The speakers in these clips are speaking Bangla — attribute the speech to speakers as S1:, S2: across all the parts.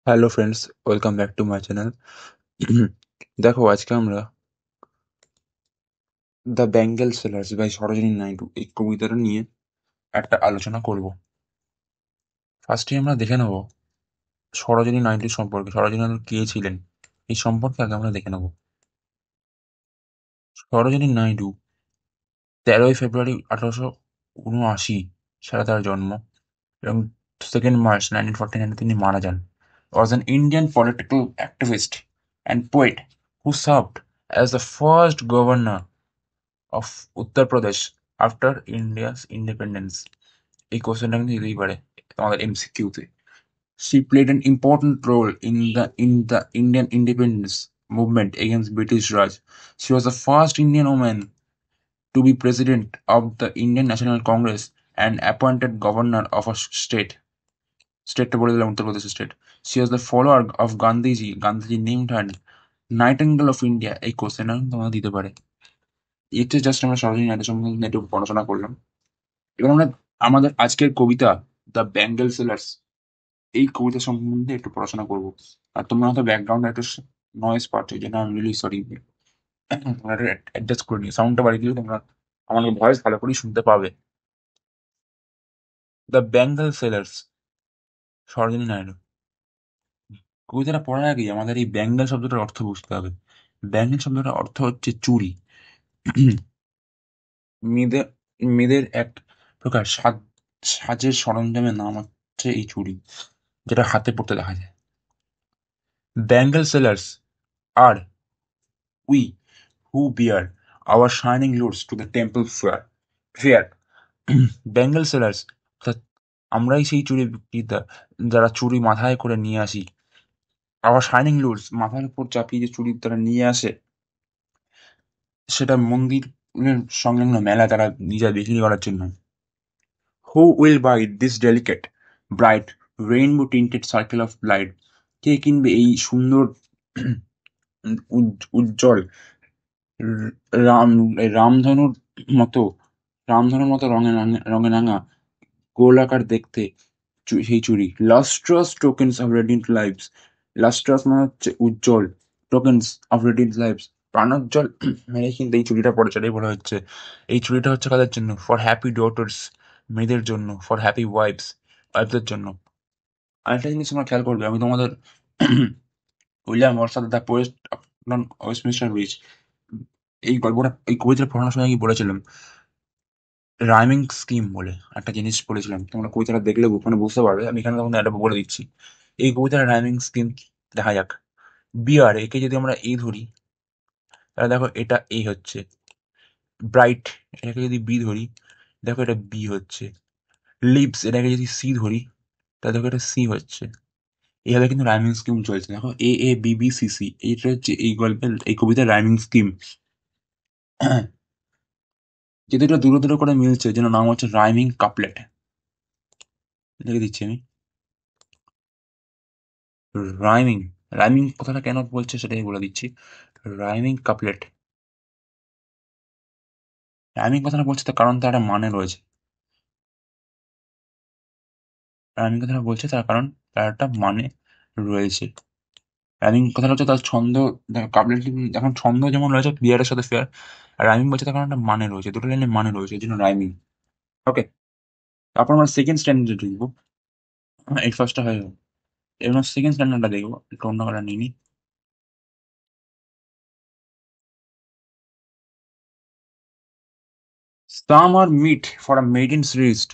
S1: Hello friends, welcome back to my channel. দেখো, আজকে আমরা the Bengal sailors by Sarojini Naidu এই কবিতাটা নিয়ে একটা আলোচনা করব। ফার্স্টে আমরা দেখে নেব সরোজিনী নাইডু সম্পর্কে। সরোজিনী নাইডু কে ছিলেন এই সম্পর্কে আগে আমরা দেখে নেব। সরোজিনী নাইডু 13ই ফেব্রুয়ারি 1879 সালে তার জন্ম, এবং 2nd মার্চ 1949 তিনি মারা যান। Was an Indian political activist and poet who served as the first governor of Uttar Pradesh after India's independence. এই কোশ্চেনটা কিন্তু দিতেই পারে তোমাদের এমসিকিউতে। She played an important role in the Indian independence movement against British Raj. She was the first Indian woman to be president of the Indian National Congress and appointed governor of a state. স্টেটটা বলে দিলাম, Uttar Pradesh state. She was the follower of Gandhiji. Gandhiji named her Nightingale of India। এই কোশ্চেনটা তোমরা দিতে পারে। এটা জাস্ট আমরা সরোজিনী নাইডু সম্বন্ধে একটু পড়াশোনা করলাম। এবার আমরা আমাদের আজকের কবিতা দ্য বেঙ্গল সেলার্স এই কবিতা সম্বন্ধে একটু পড়াশোনা করব। আর তোমরা হয়তো ব্যাকগ্রাউন্ডে একটু নয়েজ পাচ্ছ, যেটা আমি রিয়েলি সরি। তোমরা একটু অ্যাডজাস্ট করে নিও, সাউন্ডটা বাড়িয়ে দিলে তোমরা আমার ভয়েস ভালো করেই শুনতে পাবে। The Bengal sailors, Sarojini Naidu. কবিতাটা পড়ার আগেই আমাদের এই বেঙ্গল শব্দটার অর্থ বুঝতে হবে। বেঙ্গল শব্দটার অর্থ হচ্ছে চুড়ি। মেয়েদের মেয়েদের এক প্রকার সাজের সরঞ্জামের নাম হচ্ছে এই চুড়ি, যেটা হাতে পড়তে দেখা যায়। Bengal sellers are we who bear our shining lures to the temple fair. Bengal sailors অর্থাৎ আমরাই সেই চুরি বিক্রেতা যারা চুরি মাথায় করে নিয়ে আসি। আওয়ার শাইনিং লুডস, মাথার উপর চাপিয়ে যে চুরি তারা নিয়ে আসে, সেটা মন্দির সংলগ্ন মেলা তারা নিজে বিক্রি করার জন্য। Who will buy this delicate bright rainbow tinted circle of light. কে কিনবে এই সুন্দর উজ্জ্বল রাম রামধনুর মতো রামধনুর মতো রঙে রঙে রঙে রাঙা গোলাকার দেখতে সেই চুড়ি। Lustrous tokens of radiant lives. Lustrous মানে হচ্ছে উজ্জ্বল, টোকেন্স অফ রেডিয়েন্ট লাইভস প্রাণোজ্জ্বল মানে কিন্তু এই চুড়িটা পড়ে, সেটাই বলা হচ্ছে। এই চুড়িটা হচ্ছে কাদের জন্য? ফর হ্যাপি ডটার্স, মেয়েদের জন্য। ফর হ্যাপি ওয়াইফদের জন্য। আরেকটা জিনিস তোমরা খেয়াল করবে, আমি তোমাদের William Wordsworth the poet of Westminster bridge এই গল্পটা, এই কবিতাটা পড়ানোর সময় কি বলেছিলাম, রাইমিং স্কিম বলে একটা জিনিস বলেছিলাম। তোমরা কবিতাটা দেখলে ওখানে বুঝতে পারবে, আমি এখানে তখন একটা বলে দিচ্ছি। এই কবিতার রাইমিং স্কিম দেখা যাক। বিয়ার, একে যদি আমরা এ ধরি, তাহলে দেখো এটা এ হচ্ছে। ব্রাইট, এটাকে যদি বি ধরি, দেখো এটা বি হচ্ছে। লিপস, এটাকে যদি সি ধরি, তাহলে দেখো এটা সি হচ্ছে। এইভাবে কিন্তু রাইমিং স্কিম চলছে। দেখো এ A B B C C, এইটা হচ্ছে এই গল্পের এই কবিতার রাইমিং স্কিম। যেহেতু এটা দূরে দূরে করে মিলছে, যেন নাম হচ্ছে রাইমিং কাপলেট। লিখে দিচ্ছি আমি। রাইমিং, রাইমিং কথাটা কেন বলছে সেটাই বলে দিচ্ছি। রাইমিং কাপলেট, রাইমিং কথাটা বলছে তার কারণ, তার একটা মানে রয়েছে। রাইমিং কথাটা বলছে তার কারণ, তার একটা মানে রয়েছে। রাইমিং কথাটা হচ্ছে তার ছন্দ। কাপলেট এখন ছন্দ যেমন রয়েছে বিয়ারের সাথে ফেয়ার, আর রাইমিং বলছে তার কারণ একটা মানে রয়েছে, দুটো লাইনে মানে রয়েছে, এই জন্য রাইমিং। ওকে, তারপর আমরা সেকেন্ড স্ট্যান্ডার্ড দেখবো। এই ফার্স্টটা হয়ে গেল, এবার সেকেন্ড স্ট্যান্ডার্ডটা দেখবো। একটু অন্য কালার নিয়ে নিই। সাম আর meet for a maidens wrist.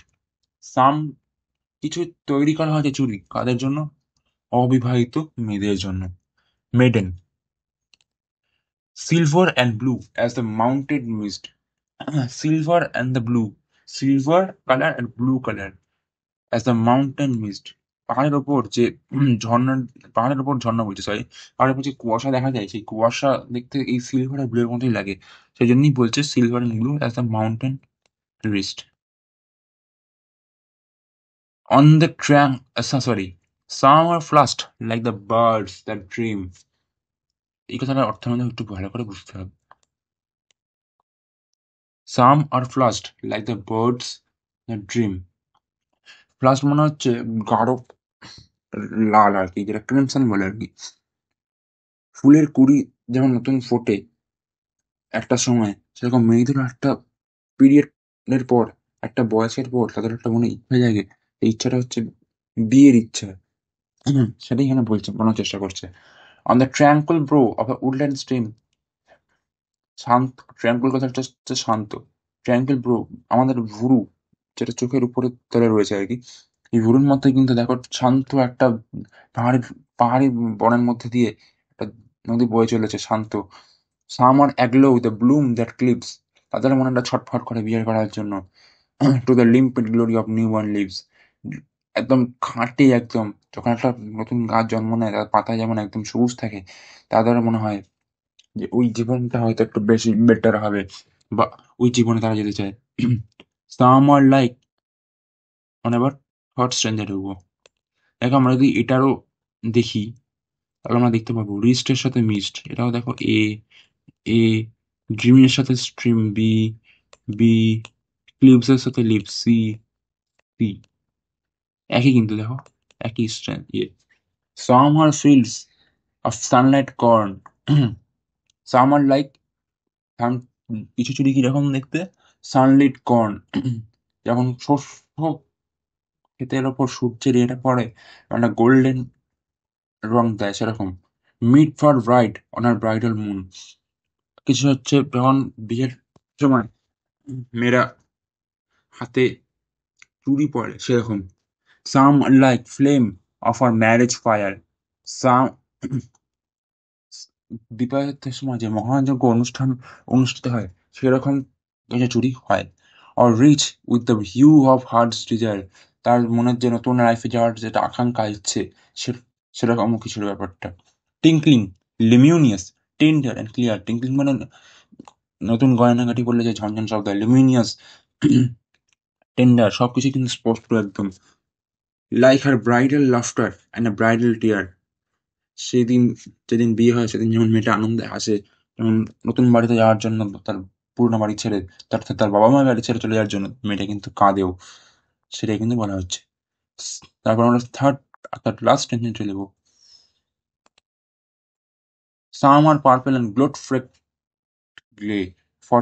S1: সাম, কিছু তৈরি করা হয়েছে চুড়ি, কাদের জন্য? অবিবাহিত মেয়েদের জন্য, maiden. Silver and blue as the mounted mist. Silver and the blue, silver colour and blue colour as the mountain mist. পাহাড়ের ওপর যে ঝর্ণা, পাহাড়ের ওপর ঝর্ণা বলছে, সরি, পাহাড়ের উপর যে কুয়াশা দেখা যায়, সেই কুয়াশা দেখতে এই সিলভার আর ব্লু এর মতোই লাগে। সেই জন্যই বলছে silver and blue as the mountain mist. On the sorry, some are flushed like the birds that dream। এই কথাটার অর্থ আমাদের একটু ভালো করে বুঝতে হবে। Some are flushed like the birds that dream। ফ্লাস্ট মনে হচ্ছে গাঢ়, লাল আর কি, যেটা ক্রিমসন বলে আর কি। ফুলের কুড়ি যেমন নতুন ফোটে একটা সময়, সেরকম মেয়েদেরও একটা পিরিয়ড এর পর, একটা বয়সের পর তাদের একটা মনে ইচ্ছা জাগে। এই ইচ্ছাটা হচ্ছে বিয়ের ইচ্ছা। সেটাই এখানে বলছে, বলার চেষ্টা করছে। On the tranquil brow of a woodland stream, শান্ত, ট্র্যাঙ্কুল কথাটা হচ্ছে শান্ত। ট্র্যাঙ্কুল ব্রো, আমাদের ভুরু, যেটা চোখের উপরে তলে রয়েছে আর কি, এই ভুরুর মধ্যে কিন্তু দেখো শান্ত একটা পাহাড়ি পাহাড়ি বনের মধ্যে দিয়ে একটা নদী বয়ে চলেছে শান্ত। Some are aglow with the bloom that cleaves, তাদের মনটা ছটফট করে বিয়ে করার জন্য। To the limpid glory of new born leaves, একদম খাঁটি একদম। যখন একটা নতুন গাছ জন্ম নেয়, তার পাতা যেমন একদম সবুজ থাকে, তাদের মনে হয় যে ওই জীবনটা হয়তো একটু বেশি বেটার হবে, বা ওই জীবনে তারা যেতে চায়। সাম আর লাইক, মানে আবার থট স্ট্রেঞ্জে ঢুকবো। দেখো আমরা যদি এটারও দেখি, তাহলে আমরা দেখতে পাবো রিস্টের সাথে মিস্ট, এটাও দেখো এ, এ ড্রিমের সাথে স্ট্রিম বি, বি ক্লিপসের সাথে লিপ সি, সি একই কিন্তু দেখো, একই স্ট্রেঞ্জ ইয়ে। Some are fields of sunlight corn, some are like, কিছু চুড়ি কিরকম দেখতে, সানলিট কর্ন, যখন শস্য ক্ষেতের ওপর সূর্যের ইয়েটা পড়ে, একটা গোল্ডেন রং দেয় সেরকম। Meet for bride on her bridal moon, কিছু হচ্ছে যখন বিয়ের সময় মেয়েরা হাতে চুড়ি পরে সেরকম। Some like flame of her marriage fire, some বিবাহের সময় যে মহাযজ্ঞ অনুষ্ঠান অনুষ্ঠিত হয় সেরকম কিছু চুরি হয়। Or rich with the hue of heart's desire, তার মনের যে নতুন লাইফে যাওয়ার যেটা আকাঙ্ক্ষা ইচ্ছে, সেরকম কিছুর ব্যাপারটা। টিঙ্কলিং, লিমিউনিয়াস, টেন্ডার অ্যান্ড ক্লিয়ার, টিঙ্কলিং মানে নতুন গয়নাগাটি বললে যে ঝনঝন শব্দ হয়, লিমিউনিয়াস, টেন্ডার, সবকিছু কিন্তু স্পষ্ট একদম। Like her bridal laughter and a bridal tear, সেদিন যেদিন বিয়ে হয় সেদিন যেমন মেয়েটা আনন্দে হাসে, যেমন নতুন বাড়িতে যাওয়ার জন্য, তার পুরোনো বাড়ি ছেড়ে, তার বাবা মা বাড়ি ছেড়ে চলে যাওয়ার জন্য মেয়েটা কিন্তু কাঁদেও, সেটাই কিন্তু বলা হচ্ছে। তারপর আমরা থার্ড, অর্থাৎ লাস্ট টেন্সে চলে যাবো। Some are purple and gold flecked grey, for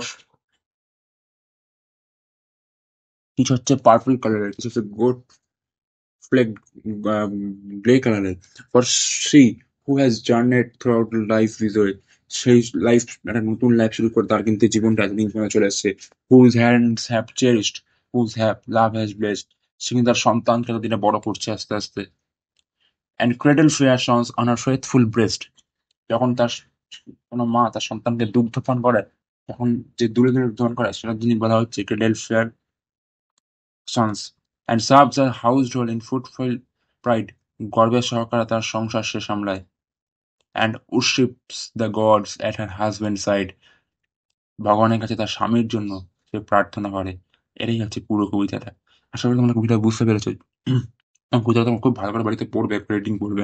S1: কিছু হচ্ছে পার্পল কালারের, কিছু হচ্ছে গোট ফ্লেক গ্রে কালারের। For she who has journeyed throughout life with, সেই লাইফ, একটা নতুন লাইফ শুরু করে তার কিন্তু জীবনটা এতদিন পর্যন্ত চলে এসছে। Whose hands have cherished, whose have love has blessed, সে কিন্তু তার সন্তানকে এতদিনে বড় করছে আস্তে আস্তে। And cradle fair sons on her faithful breast, যখন তার কোনো মা তার সন্তানকে দুগ্ধপান করে, তখন যে দূরে দূরে দুগ্ধপান করে সেটার জন্য বলা হচ্ছে cradle fair sons. And serves her household in faithful pride, গর্বের সহকারে তার সংসার সে সামলায়। And worships the gods at her husband side, ভগবানের কাছে তার স্বামীর জন্য সে প্রার্থনা করে। এটাই হচ্ছে পুরো কবিতাটা। আশা করি তোমরা কবিতা বুঝতে পেরেছো। কবিতাটা তোমরা খুব ভালো করে বাড়িতে পড়বে, রিডিং করবে।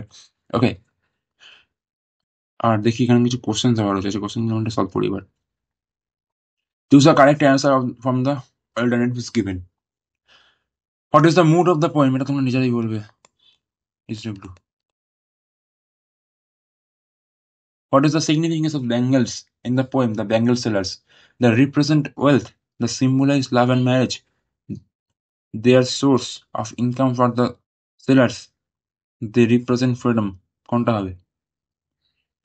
S1: ওকে, আর দেখি এখানে কিছু কোশ্চেন দেওয়া রয়েছে, কোশ্চেন আমরা সলভ করি এবার। Choose the correct answer from the alternatives given. What is the mood of the poem, এটা তোমরা নিজেরাই বলবে। Is blue. What is the significance of bangles in the poem The Bangle Sellers? They represent wealth, they symbolize love and marriage. Their source of income for the sellers, they represent freedom. কোনটা হবে?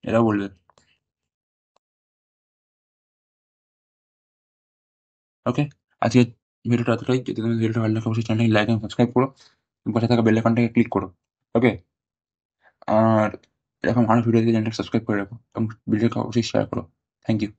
S1: এরা বলবে। ওকে, আজকে ভিডিওটা এতটাই। যদি তুমি ভিডিওটা ভালো লাগে অবশ্যই চ্যানেলটাকে লাইক এবং সাবস্ক্রাইব করো, পাশে থাকা বেল আইকনটাকে ক্লিক করো। ওকে, আর এরকম আরো ভিডিও চ্যানেলটা সাবস্ক্রাইব করে রাখো এবং ভিডিওকে অবশ্যই শেয়ার করো। Thank you.